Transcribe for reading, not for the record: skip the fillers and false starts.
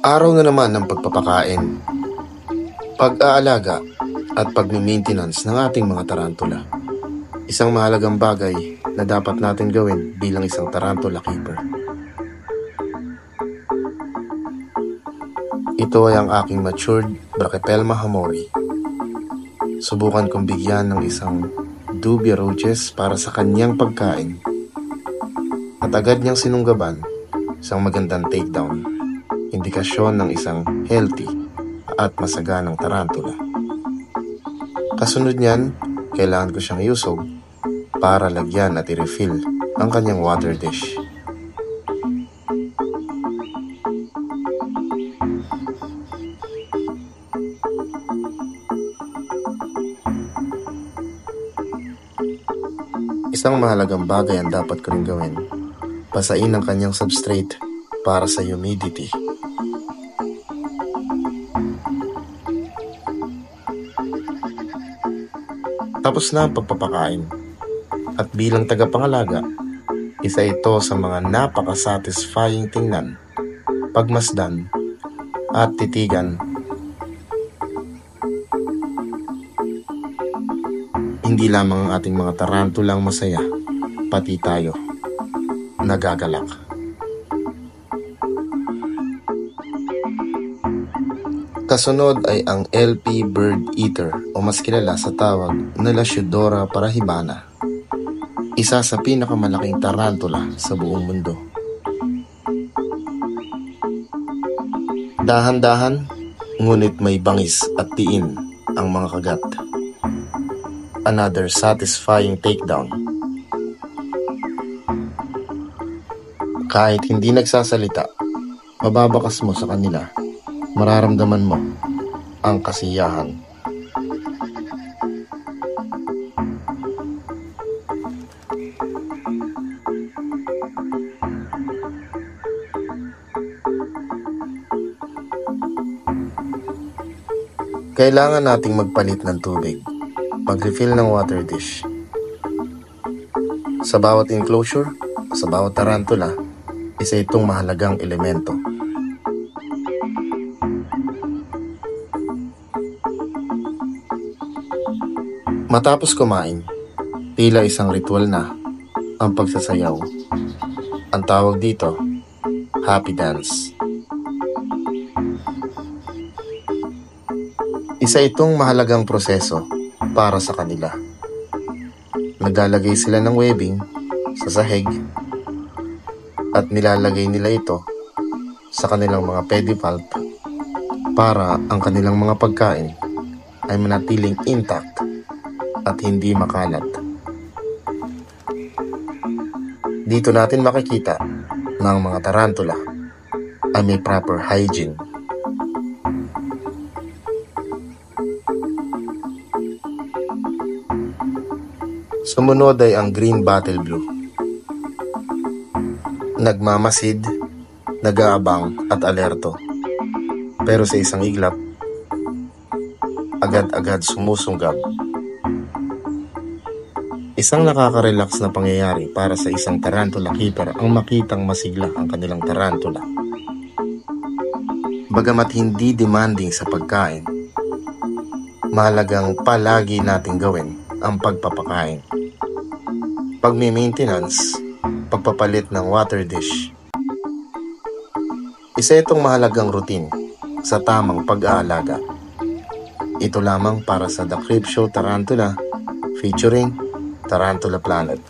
Araw na naman ng pagpapakain, pag-aalaga at pag-maintenance ng ating mga tarantula. Isang mahalagang bagay na dapat natin gawin bilang isang tarantula keeper. Ito ay ang aking matured Brachypelma hamori. Subukan kong bigyan ng isang dubia roaches para sa kanyang pagkain at agad niyang sinunggaban isang magandang takedown, indikasyon ng isang healthy at masaganang tarantula. Kasunod niyan, kailangan ko siyang iusog para lagyan at i-refill ang kanyang water dish. Isang mahalagang bagay ang dapat ko rin gawin, basain ang kanyang substrate para sa humidity. Tapos na ang pagpapakain. At bilang tagapangalaga, isa ito sa mga napaka-satisfying tingnan, pagmasdan at titigan. Hindi lamang ang ating mga tarantulang masaya, pati tayo nagagalak. Kasunod ay ang LP bird eater o mas kilala sa tawag na Lasiodora parahibana. Isa sa pinakamalaking tarantula sa buong mundo. Dahan-dahan, ngunit may bangis at tiin ang mga kagat. Another satisfying takedown. Kahit hindi nagsasalita, mababakas mo sa kanila, mararamdaman mo ang kasiyahan. Kailangan nating magpalit ng tubig, mag-refill ng water dish. Sa bawat enclosure, sa bawat tarantula, isa itong mahalagang elemento. Matapos kumain, tila isang ritual na ang pagsasayaw. Ang tawag dito, happy dance. Isa itong mahalagang proseso para sa kanila. Naglalagay sila ng webbing sa sahig at nilalagay nila ito sa kanilang mga pedipalp para ang kanilang mga pagkain ay manatiling intact at hindi makalat. Dito natin makikita na ang mga tarantula ay may proper hygiene. Sumunod ay ang green bottle blue. Nagmamasid, nag-aabang at alerto. Pero sa isang iglap, agad-agad sumusunggab. Isang nakaka-relax na pangyayari para sa isang tarantula keeper ang makitang masigla ang kanilang tarantula. Bagamat hindi demanding sa pagkain, mahalagang palagi nating gawin ang pagpapakain, pagmi-maintenance, pagpapalit ng water dish. Isa itong mahalagang routine sa tamang pag-aalaga. Ito lamang para sa The Creepshow Tarantula featuring Tarantula Planet.